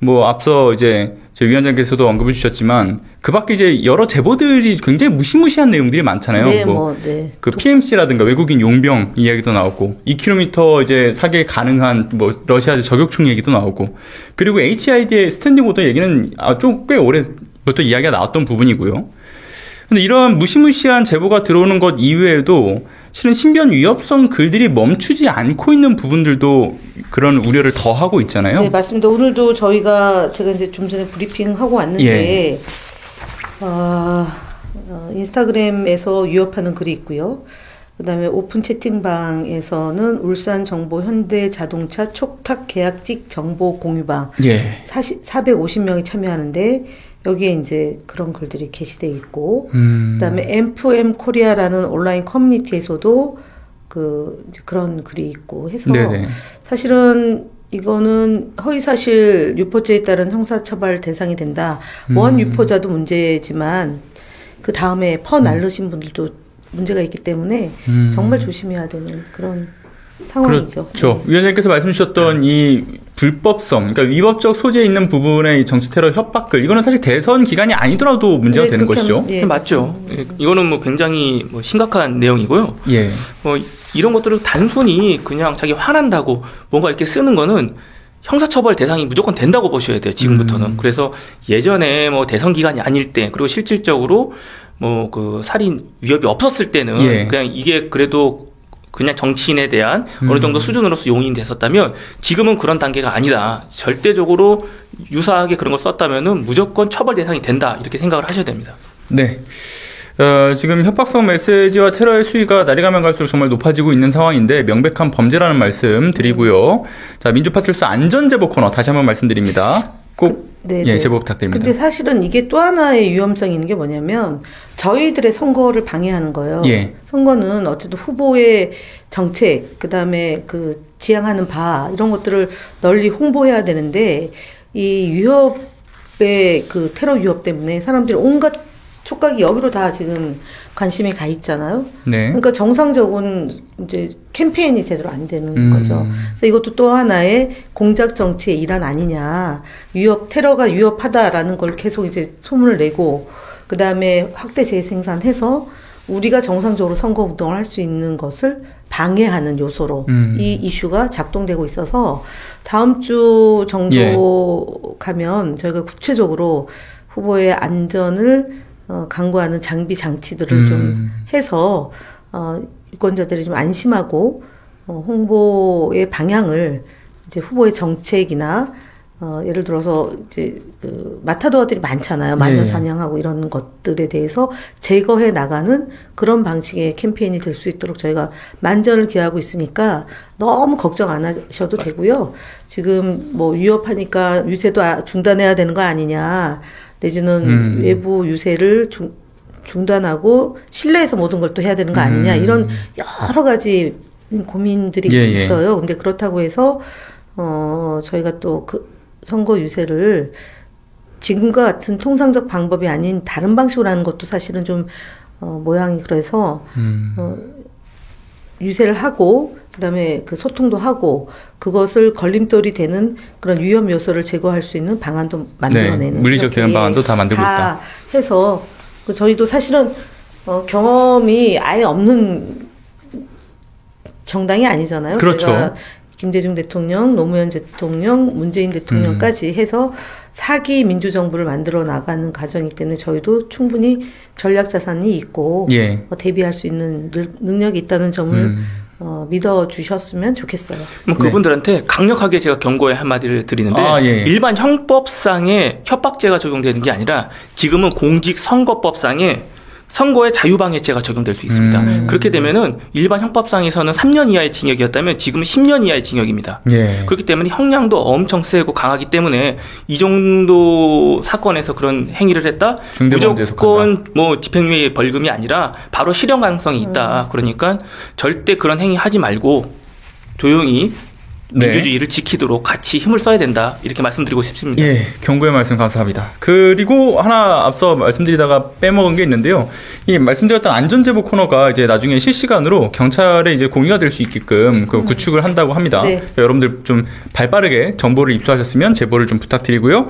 뭐 앞서 이제 저희 위원장께서도 언급을 주셨지만 그 밖에 이제 여러 제보들이 굉장히 무시무시한 내용들이 많잖아요. 네, 네. 그 PMC라든가 외국인 용병 이야기도 나오고 2km 이제 사격 가능한 뭐 러시아 저격총 얘기도 나오고 그리고 HID의 스탠딩 오더 얘기는 좀 꽤 오래부터 이야기가 나왔던 부분이고요. 근데 이런 무시무시한 제보가 들어오는 것 이외에도 실은 신변 위협성 글들이 멈추지 않고 있는 부분들도 그런 우려를 더 하고 있잖아요. 네, 맞습니다. 오늘도 제가 이제 좀 전에 브리핑하고 왔는데, 인스타그램에서 위협하는 글이 있고요. 그 다음에 오픈 채팅방에서는 울산 정보 현대 자동차 촉탁 계약직 정보 공유방. 450명이 참여하는데, 여기에 이제 그런 글들이 게시되어 있고, 그다음에 M2M 코리아라는 온라인 커뮤니티에서도 그런 글이 있고 해서 네네. 사실은 이거는 허위사실 유포죄에 따른 형사처벌 대상이 된다. 원 유포자도 문제지만 그 다음에 퍼날르신 분들도 문제가 있기 때문에 정말 조심해야 되는 그런 상황이죠. 그렇죠. 네. 위원장님께서 말씀 주셨던 이 불법성, 그러니까 위법적 소재 있는 부분의 이 정치 테러 협박글, 이거는 사실 대선 기간이 아니더라도 문제가 되는 것이죠. 네, 맞죠. 이거는 뭐 굉장히 심각한 내용이고요. 이런 것들을 단순히 그냥 자기 화난다고 뭔가 이렇게 쓰는 거는 형사처벌 대상이 무조건 된다고 보셔야 돼요. 지금부터는. 그래서 예전에 뭐 대선 기간이 아닐 때, 그리고 실질적으로 뭐 그 살인 위협이 없었을 때는 그냥 이게 그래도 그냥 정치인에 대한 어느 정도 수준으로서 용인이 됐었다면 지금은 그런 단계가 아니다. 절대적으로 유사하게 그런 걸 썼다면은 무조건 처벌 대상이 된다. 이렇게 생각을 하셔야 됩니다. 네. 지금 협박성 메시지와 테러의 수위가 날이 가면 갈수록 정말 높아지고 있는 상황인데 명백한 범죄라는 말씀 드리고요. 자, 민주파출소 안전제보 코너 다시 한번 말씀드립니다. 꼭 제보 부탁드립니다. 근데 사실은 이게 또 하나의 위험성이 있는 게 뭐냐면 저희들의 선거를 방해하는 거예요. 선거는 어쨌든 후보의 정책, 그다음에 그 지향하는 바 이런 것들을 널리 홍보해야 되는데 이 위협의 그 테러 위협 때문에 사람들이 온갖 촉각이 여기로 다 지금 관심이 가 있잖아요. 그러니까 정상적인 이제 캠페인이 제대로 안 되는 거죠. 그래서 이것도 또 하나의 공작 정치의 일환 아니냐. 테러가 위협하다라는 걸 계속 이제 소문을 내고, 그 다음에 확대 재생산해서 우리가 정상적으로 선거 운동을 할 수 있는 것을 방해하는 요소로 이 이슈가 작동되고 있어서 다음 주 정도 가면 저희가 구체적으로 후보의 안전을 강구하는 장비 장치들을 좀 해서 유권자들이 좀 안심하고 홍보의 방향을 이제 후보의 정책이나 예를 들어서 이제 그 마타도어들이 많잖아요. 마녀 사냥하고 이런 것들에 대해서 제거해 나가는 그런 방식의 캠페인이 될 수 있도록 저희가 만전을 기하고 있으니까 너무 걱정 안 하셔도 되고요. 지금 뭐 위협하니까 유세도 중단해야 되는 거 아니냐. 내지는 외부 유세를 중단하고 실내에서 모든 걸 또 해야 되는 거 아니냐. 이런 여러 가지 고민들이 있어요. 근데 그렇다고 해서 저희가 또 그 선거 유세를 지금과 같은 통상적 방법이 아닌 다른 방식으로 하는 것도 사실은 좀 모양이 그래서 유세를 하고 그다음에 그 소통도 하고 그것을 걸림돌이 되는 그런 위험 요소를 제거할 수 있는 방안도 만들어내는 물리적 대응 방안도 다 만들고 있다. 해서 저희도 사실은 경험이 아예 없는 정당이 아니잖아요. 그렇죠. 김대중 대통령, 노무현 대통령, 문재인 대통령까지 해서 4기 민주정부를 만들어 나가는 과정이기 때문에 저희도 충분히 전략자산이 있고 대비할 수 있는 능력이 있다는 점을 믿어주셨으면 좋겠어요. 그분들한테 강력하게 제가 경고의 한마디를 드리는데 일반 형법상의 협박죄가 적용되는 게 아니라 지금은 공직선거법상에 선거의 자유방해죄가 적용될 수 있습니다. 그렇게 되면은 일반 형법상에서는 3년 이하의 징역이었다면 지금은 10년 이하의 징역입니다. 그렇기 때문에 형량도 엄청 세고 강하기 때문에 이 정도 사건에서 그런 행위를 했다? 무조건 뭐 집행유예 벌금이 아니라 바로 실형 가능성이 있다. 그러니까 절대 그런 행위 하지 말고 조용히 민주주의를 지키도록 같이 힘을 써야 된다. 이렇게 말씀드리고 싶습니다. 예, 경고의 말씀 감사합니다. 그리고 하나 앞서 말씀드리다가 빼먹은 게 있는데요. 이 말씀드렸던 안전제보 코너가 이제 나중에 실시간으로 경찰에 이제 공유가 될 수 있게끔 그 구축을 한다고 합니다. 네. 여러분들 좀 발빠르게 정보를 입수하셨으면 제보를 좀 부탁드리고요.